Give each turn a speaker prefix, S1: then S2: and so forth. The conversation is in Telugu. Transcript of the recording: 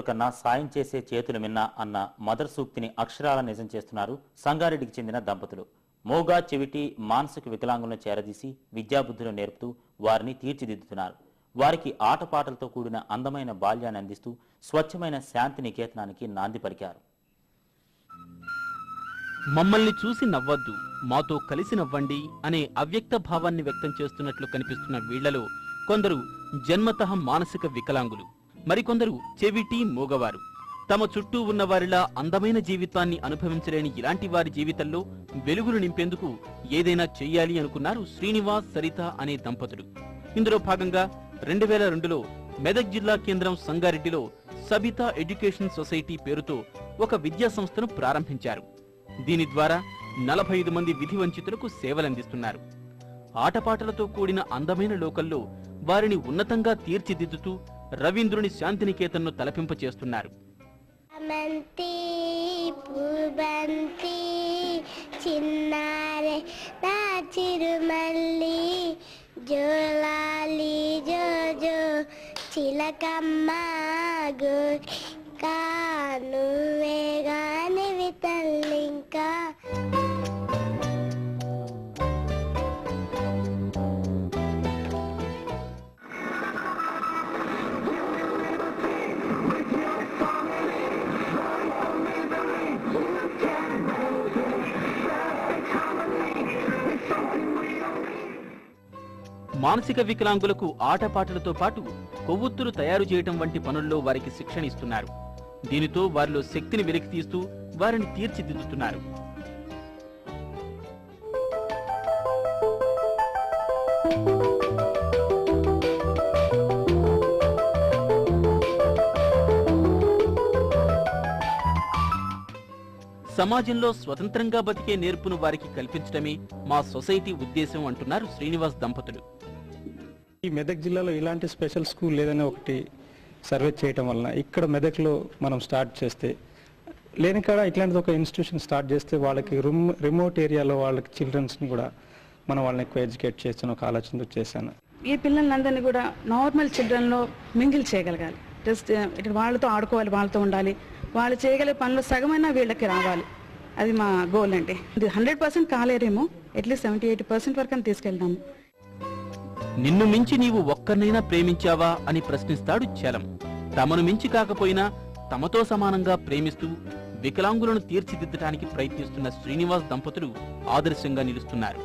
S1: కన్నా సాయం చేసే చేతులు మిన్న అన్న మదర్ సూక్తిని అక్షరాల నిజం చేస్తున్నారు సంగారెడ్డికి చెందిన దంపతులు. మోగా చెవిటి మానసిక వికలాంగులను చేరదీసి విద్యాబుద్ధులు నేర్పుతూ వారిని తీర్చిదిద్దుతున్నారు. వారికి ఆటపాటలతో కూడిన అందమైన బాల్యాన్ని అందిస్తూ స్వచ్ఛమైన శాంతి నికేతనానికి నాంది పలికారు.
S2: మమ్మల్ని చూసి నవ్వద్దు, మాతో కలిసి నవ్వండి అనే అవ్యక్త భావాన్ని వ్యక్తం చేస్తున్నట్లు కనిపిస్తున్న వీళ్లలో కొందరు జన్మతః మానసిక వికలాంగులు, మరికొందరు చెవిటి మూగవారు. తమ చుట్టూ ఉన్న వారిలా అందమైన జీవితాన్ని అనుభవించలేని ఇలాంటి వారి జీవితంలో వెలుగులు నింపేందుకు ఏదైనా చెయ్యాలి అనుకున్నారు శ్రీనివాస్, సరిత అనే దంపతులు. ఇందులో భాగంగా 2002లో మెదక్ జిల్లా కేంద్రం సంగారెడ్డిలో సబితా ఎడ్యుకేషన్ సొసైటీ పేరుతో ఒక విద్యా సంస్థను ప్రారంభించారు. దీని ద్వారా 45 మంది విధి వంచితులకు సేవలందిస్తున్నారు. ఆటపాటలతో కూడిన అందమైన లోకల్లో వారిని ఉన్నతంగా తీర్చిదిద్దుతూ రవీంద్రుని శాంతినికేతన్ను తలపింపచేస్తున్నారు. మానసిక వికలాంగులకు ఆటపాటలతో పాటు కొవ్వొత్తులు తయారు చేయటం వంటి పనుల్లో వారికి శిక్షణ ఇస్తున్నారు. దీనితో వారిలో శక్తిని వెలికితీస్తూ వారిని తీర్చిదిద్దుతున్నారు. సమాజంలో స్వతంత్రంగా బతికే నేర్పును వారికి కల్పించడమే మా సొసైటీ ఉద్దేశం అంటున్నారు శ్రీనివాస్ దంపతులు.
S3: ఈ మెదక్ జిల్లాలో ఇలాంటి స్పెషల్ స్కూల్ లేదని ఒకటి సర్వే చేయటం వలన ఇక్కడ మెదక్లో మనం స్టార్ట్ చేస్తే లేని కాడ ఇట్లాంటిది ఒక ఇన్స్టిట్యూషన్ స్టార్ట్ చేస్తే వాళ్ళకి రిమోట్ ఏరియాలో వాళ్ళకి చిల్డ్రన్స్ని కూడా మనం వాళ్ళని ఎక్కువ ఎడ్యుకేట్ చేస్తున్న ఒక ఆలోచనతో చేశాను.
S4: ఈ పిల్లలందరినీ కూడా నార్మల్ చిల్డ్రన్లో మింగిల్ చేయగలగాలి. జస్ట్ వాళ్ళతో ఆడుకోవాలి, వాళ్ళతో ఉండాలి, వాళ్ళు చేయగలిగే పనులు సగమైనా వీళ్ళకి రావాలి. అది మా గోల్ అండి. ఇది 100% కాలేరేమో, అట్లీస్ట్ 70-80% వరకు అని తీసుకెళ్తాము.
S2: నిన్ను మించి నీవు ఒక్కరినైనా ప్రేమించావా అని ప్రశ్నిస్తాడు చలం. తమను మించి కాకపోయినా తమతో సమానంగా ప్రేమిస్తూ వికలాంగులను తీర్చిదిద్దటానికి ప్రయత్నిస్తున్న శ్రీనివాస్ దంపతులు ఆదర్శంగా నిలుస్తున్నారు.